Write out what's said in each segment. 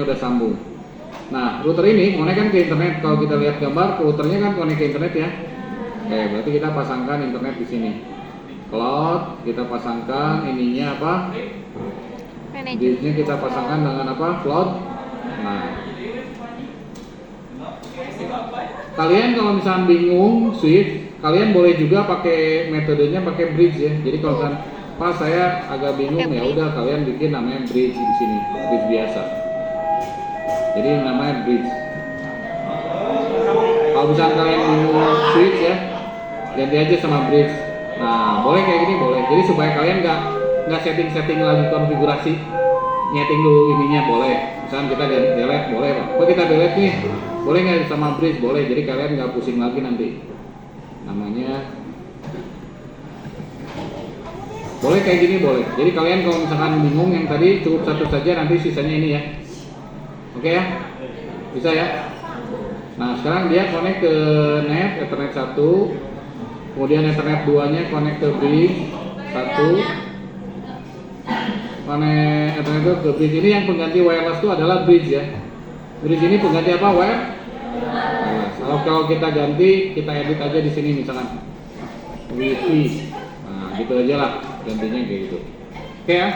udah sambung. Nah, router ini connect kan ke internet. Kalau kita lihat gambar, routernya kan connect ke internet ya. Oke, berarti kita pasangkan internet di sini. Cloud, kita pasangkan ininya apa? Bridge-nya kita pasangkan dengan apa? Cloud. Nah, kalian kalau misalnya bingung switch, kalian boleh juga pakai metodenya pakai bridge ya. Jadi kalau misalnya pas saya agak bingung ya udah kalian bikin namanya bridge di sini, bridge biasa. Jadi namanya bridge. Kalau misalnya kalian bingung switch ya, ganti aja sama bridge. Nah, boleh kayak gini boleh. Jadi supaya kalian nggak setting lagi konfigurasi, nyeting dulu ininya boleh. Misalnya kita delete boleh pak. Kok kita delete nih? Boleh nggak sama bridge? Boleh. Jadi kalian nggak pusing lagi nanti. Namanya boleh kayak gini boleh. Jadi kalian kalau misalkan bingung yang tadi cukup satu saja, nanti sisanya ini ya. Oke ya? Bisa ya? Nah sekarang dia connect ke net, Ethernet 1. Kemudian Ethernet 2 nya connect ke bridge 1. Connect Ethernet 2 ke bridge. Ini yang pengganti wireless itu adalah bridge ya. Bridge ini pengganti apa? Wireless. Kalau kita ganti, kita edit aja di sini misalkan Wi-Fi. Nah gitu aja lah gantinya kayak gitu. Oke ya?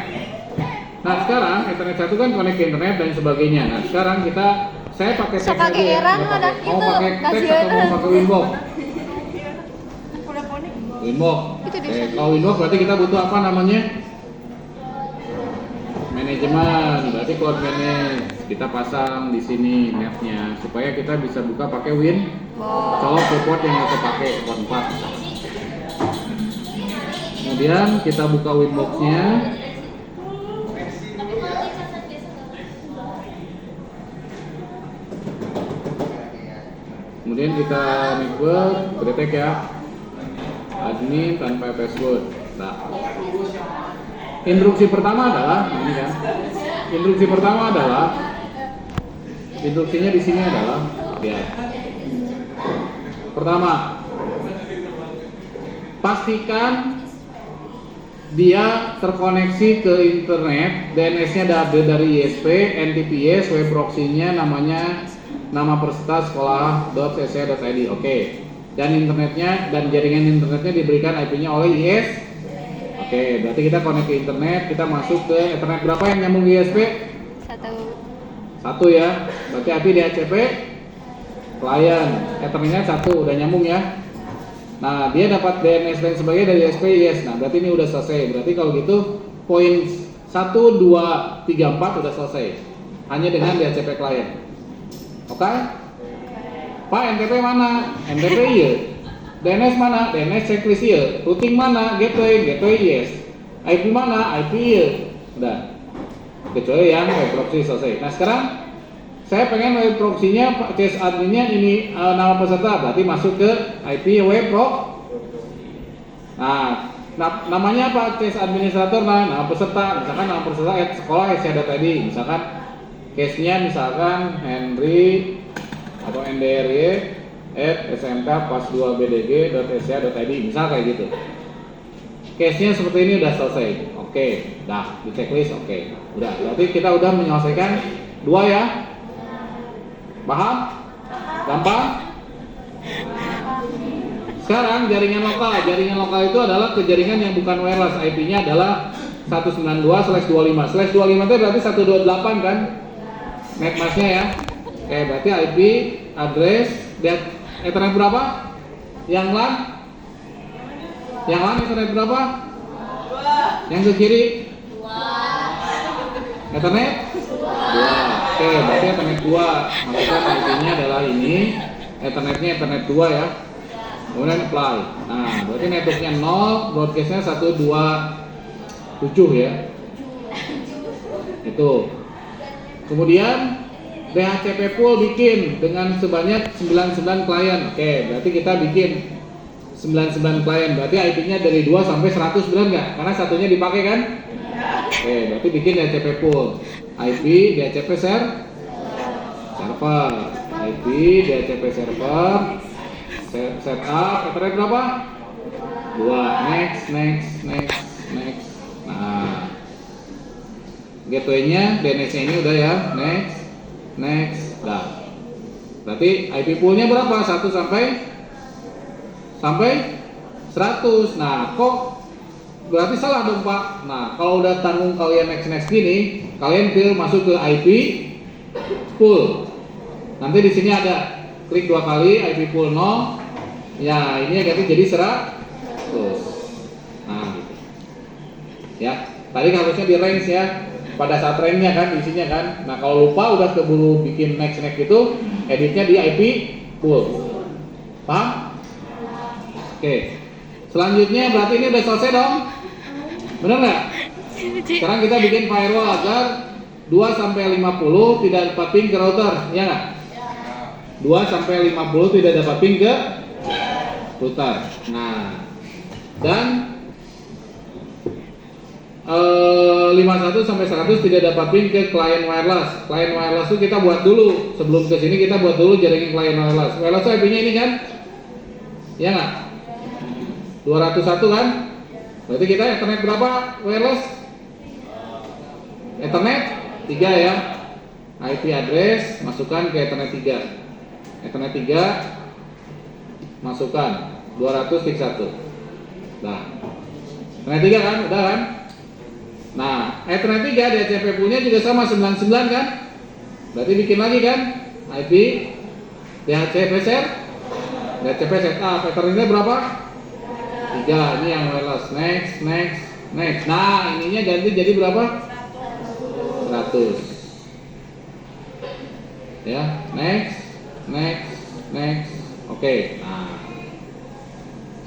Nah sekarang Ethernet 1 kan connect ke internet dan sebagainya. Nah sekarang saya pakai teks aja ya. Mau pakai teks atau mau pakai Winbox? Winbox. Kalau Winbox berarti kita butuh apa namanya? Manajemen. Berarti cloud manage. Kita pasang di sini netnya supaya kita bisa buka pakai colok ke port yang kita pakai port 4. Kemudian kita buka Winbox-nya. Kemudian kita network, detect ya, admin tanpa password. Nah, instruksi pertama adalah ini kan. Instruksinya di sini adalah lihat. Pertama, pastikan dia terkoneksi ke internet, DNS-nya dari ISP, NTPS, web proxy-nya nama peserta sekolah.cc.id. Oke. Dan internetnya dan jaringan internetnya diberikan IP-nya oleh IS. Oke, berarti kita connect ke internet, kita masuk ke Ethernet berapa yang nyambung ke ISP? Satu ya. Berarti IP DHCP client. Ethernetnya 1 udah nyambung ya. Nah, dia dapat DNS dan sebagainya dari ISP, yes. Nah, berarti ini udah selesai. Berarti kalau gitu poin 1, 2, 3, 4 udah selesai. Hanya dengan DHCP client. Oke? Pak, NTP mana? NTP iya. DNS mana? DNS checklist iya. Routing mana? Gateway yes. IP mana? IP iya. Udah. Kecuali yang web proxy selesai. Nah, sekarang saya pengen web proxy-nya, case admin-nya ini nama peserta, berarti masuk ke IP web proxy. Nah, namanya apa? Case administrator, nama peserta. Misalkan nama peserta sekolah SC.id. Misalkan case-nya misalkan Henry atau NDRY @smk pas 2 bdg.sca.id, misal kayak gitu. Case-nya seperti ini udah selesai. Oke, dah di checklist. Oke, udah. Berarti kita udah menyelesaikan 2 ya. Paham? Gampang? Sekarang jaringan lokal. Jaringan lokal itu adalah ke jaringan yang bukan wireless. IP-nya adalah 192/25. /25 itu berarti 128 kan? Netmask-nya ya. Oke, berarti IP, address, Ethernet berapa? Yang LAN? Ethernet berapa? Yang ke kiri? Ethernet? 2. Oke, berarti Ethernet 2. Maksudnya IP-nya adalah ini, Ethernetnya Ethernet 2 ya. Kemudian apply. Nah, berarti networknya 0, broadcast-nya 127 ya. Itu. Kemudian DHCP pool bikin dengan sebanyak 99 klien. Oke, berarti kita bikin 99 klien. Berarti IP-nya dari 2 sampai 100 benar nggak? Karena satunya dipakai kan? Oke, berarti bikin DHCP pool. IP DHCP server. IP DHCP server. Setup Ethernet berapa? 2. Next. Nah, gateway-nya DNS-nya ini udah ya. Next. next, dah. Berarti IP poolnya berapa? 1 sampai 100. Nah, kok berarti salah dong Pak. Nah, kalau udah tanggung kalian next gini, kalian masuk ke IP pool. Nanti di sini ada klik 2 kali IP pool 0. Ya, ini ganti jadi 100. Nah, gitu. Ya, tadi harusnya di range ya. Pada saat range-nya kan isinya kan. Nah, kalau lupa udah keburu bikin next itu, editnya di IP pool. Paham? Oke. Selanjutnya berarti ini udah selesai dong. Benar nggak? Sekarang kita bikin firewall agar 2 sampai 50 tidak dapat ping ke router, ya nggak? 2 sampai 50 tidak dapat ping ke router. Nah, dan 51 sampai 100 tidak dapat ping ke client wireless. Client wireless itu kita buat dulu. Sebelum ke sini kita buat dulu jaringan client wireless. Wireless IP-nya ini kan? Ya nggak? 201 kan? Berarti kita Ethernet berapa wireless? Ethernet 3 ya. IP address masukkan ke Ethernet 3. Ethernet 3 masukkan 200 fix 1. Nah, Ethernet 3 kan? Udah kan? Nah, Ethernet 3 DHCP poolnya juga sama 99 kan? Berarti bikin lagi kan? IP DHCP set. DHCP setup. Ethernetnya berapa? 3. Ini yang wireless. Next. Nah, ininya ganti jadi berapa? 100. Ya, next. Oke. Nah,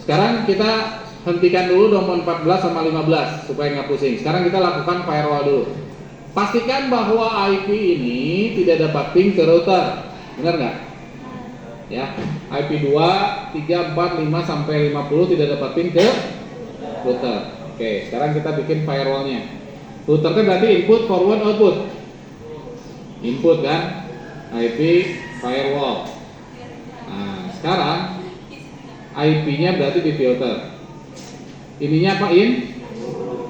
sekarang kita hentikan dulu nomor 14 sama 15 supaya nggak pusing. Sekarang kita lakukan firewall dulu. Pastikan bahwa IP ini tidak dapat ping ke router. Benar nggak? Ya, IP 2, 3, 4, 5 sampai 50 tidak dapat ping ke router. Oke, sekarang kita bikin firewallnya. Routernya berarti input, forward, output. Input kan? IP firewall. Nah, sekarang IP-nya berarti di filter. Ininya apa?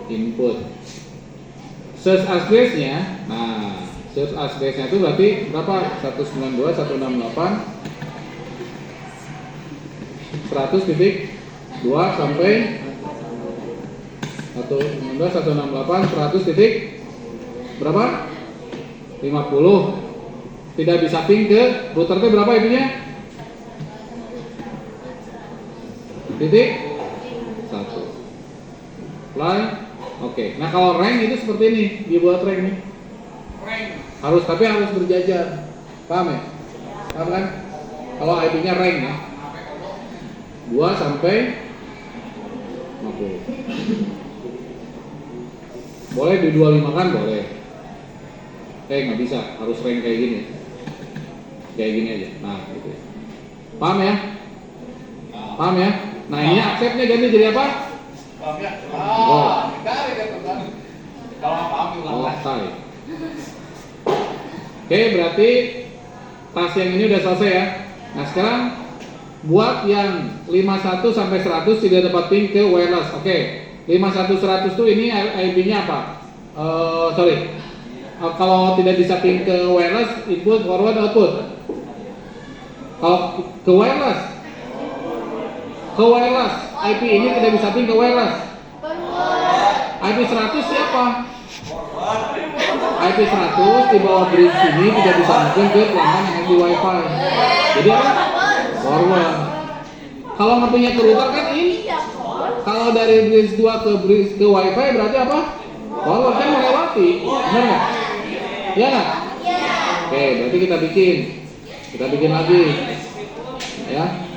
Input. Search address-nya. Nah, search address-nya itu berarti berapa? 192.168.100.2 sampai 192.168 100 berapa? 50. Tidak bisa ping ke router itu berapa IP-nya? Titik 1. Apply. Oke. Nah, kalau rank itu seperti ini, dibuat rank nih. Tapi harus berjajar. Paham ya? Paham kan? Kalau IP-nya rank ya. 2 sampai 50. Boleh di 25 kan? Boleh. Nggak bisa, harus rank kayak gini. Kayak gini aja. Nah, gitu. Paham ya? Paham ya? Nah, ini accept-nya ganti jadi apa? Oke, berarti tas yang ini udah selesai ya. Nah, sekarang buat yang 51 sampai 100 tidak dapat ping ke wireless. Oke. 51 100 tuh ini IP-nya apa? Kalau tidak bisa ping ke wireless, input, forward, output. Kalau ke wireless, IP ini tidak bisa ping ke wireless. IP 100 siapa? IP 100 di bawah bridge ini tidak bisa mungkin ke pelanggan yang di wifi. Jadi apa? Forward. Kalau ngepinya ke router kan ini. Kalau dari bridge 2 ke wifi berarti apa? Forward kan melewati. Benar nggak? Ya nggak? Oke, berarti kita bikin lagi. Ya.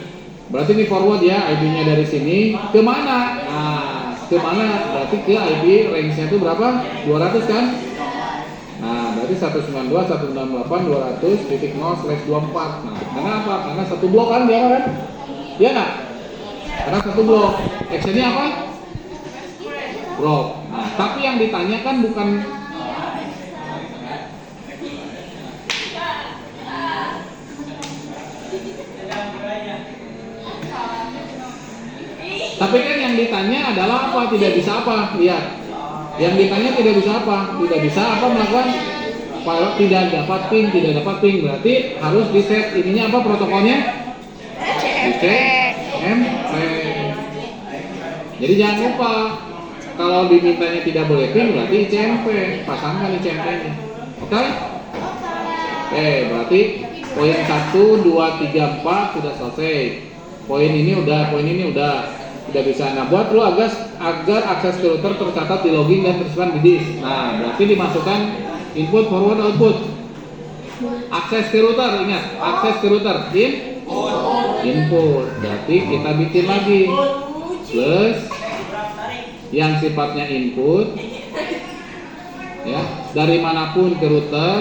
Berarti ini forward ya, IP-nya dari sini ke mana? Nah, ke mana? Berarti ke IP range-nya itu berapa? 200 kan? Nah, berarti 192.168.200.0/24. Nah, karena apa? Karena satu blok kan dia kan? Iya nggak? Karena satu blok. Action-nya apa? Blok. Nah, tapi yang ditanyakan bukan tapi kan yang ditanya adalah apa? Tidak bisa apa? Lihat. Yang ditanya tidak bisa apa? Tidak bisa apa melakukan file tidak dapat ping, berarti harus di set ininya apa protokolnya? CMP. Jadi jangan lupa kalau dimintanya tidak boleh ping berarti ICMP, pasangkan ICMP-nya. Oke? Oke, berarti poin 1, 2, 3, 4 sudah selesai. Poin ini udah bisa. Nah, buat lu agar akses ke router tercatat di login dan tersimpan di disk. Nah, berarti dimasukkan input, forward, output. Akses ke router, ingat, akses ke router input. Berarti kita bikin lagi plus yang sifatnya input ya, dari manapun ke router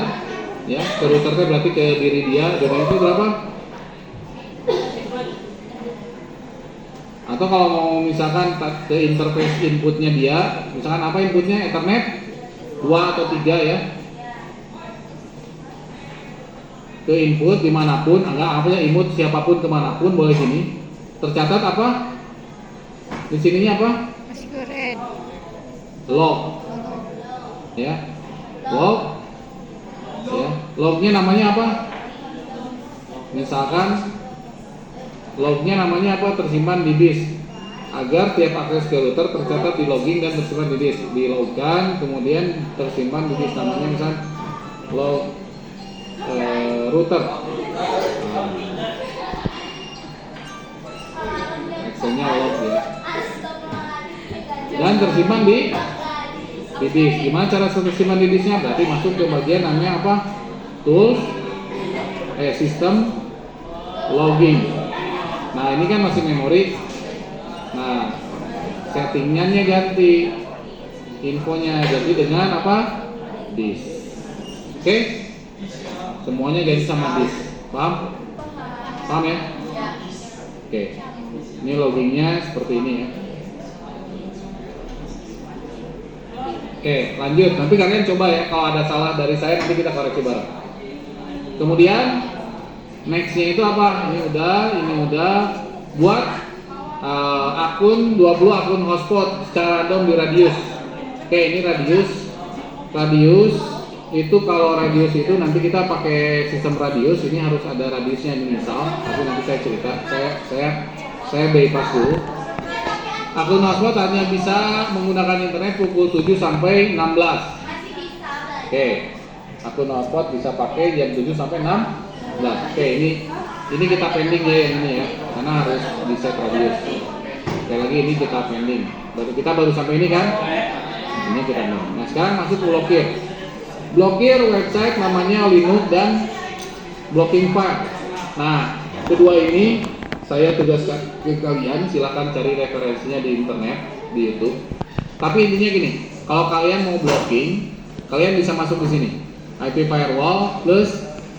ya, ke routernya berarti ke diri dia, domain itu berapa? Atau kalau mau misalkan ke interface inputnya dia, misalkan apa inputnya, Ethernet 2 atau 3 ya, ke input dimanapun, enggak apa ya, input siapapun kemanapun boleh sini. Tercatat apa? Di sininya apa? Log, ya, log, ya, lognya namanya apa? Misalkan lognya namanya apa? Tersimpan di disk. Agar tiap akses ke router tercatat di logging dan tersimpan di disk. Dilogkan, kemudian tersimpan di disk, namanya misal log router. Actionnya log ya. Dan tersimpan di disk. Gimana cara tersimpan di disknya? Berarti masuk ke bagian namanya apa? Tools, sistem logging. Nah, ini kan masih memori. Nah, settingannya ganti, infonya ganti dengan apa? Disk. Oke? Semuanya ganti sama disk. Paham? Paham ya? Oke. Ini loggingnya seperti ini ya. Oke, lanjut. Nanti kalian coba ya, kalau ada salah dari saya nanti kita koreksi bareng. Kemudian nextnya itu apa? Ini udah buat akun 20 akun hotspot secara random di radius. Oke, ini radius itu, kalau radius itu nanti kita pakai sistem radius, ini harus ada radiusnya ini misal, tapi nanti saya cerita, saya bypass dulu. Akun hotspot hanya bisa menggunakan internet pukul 7 sampai 16. Oke, akun hotspot bisa pakai jam 7 sampai 16. Oke, ini kita pending ya yang ini ya, karena harus di set radius. Sekali lagi ini kita pending. Berarti kita baru sampai ini kan? Ini kita pending. Nah, sekarang masuk ke blokir website namanya Linux dan blocking file. Nah, kedua ini saya tugaskan ke kalian, silakan cari referensinya di internet, di YouTube. Tapi intinya gini, kalau kalian mau blocking, kalian bisa masuk di sini. IP firewall plus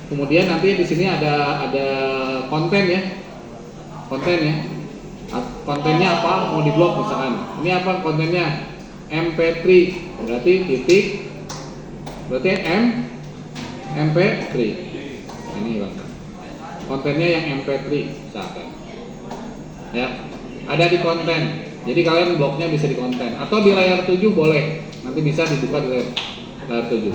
kemudian nanti di sini ada konten ya. Kontennya apa? Mau diblok misalkan. Ini apa kontennya? MP3. Berarti titik. Berarti MP3. Ini Bang. Kontennya yang MP3 misalkan. Ya. Ada di konten. Jadi kalian bloknya bisa di konten atau di layar 7 boleh. Nanti bisa dibuka di layar 7.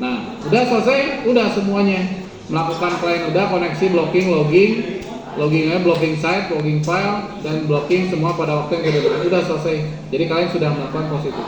Nah, udah selesai, udah semuanya. Melakukan klien udah, koneksi, blocking, loggingnya, blocking site, logging file, dan blocking semua pada waktu yang kita udah selesai. Jadi kalian sudah melakukan positif.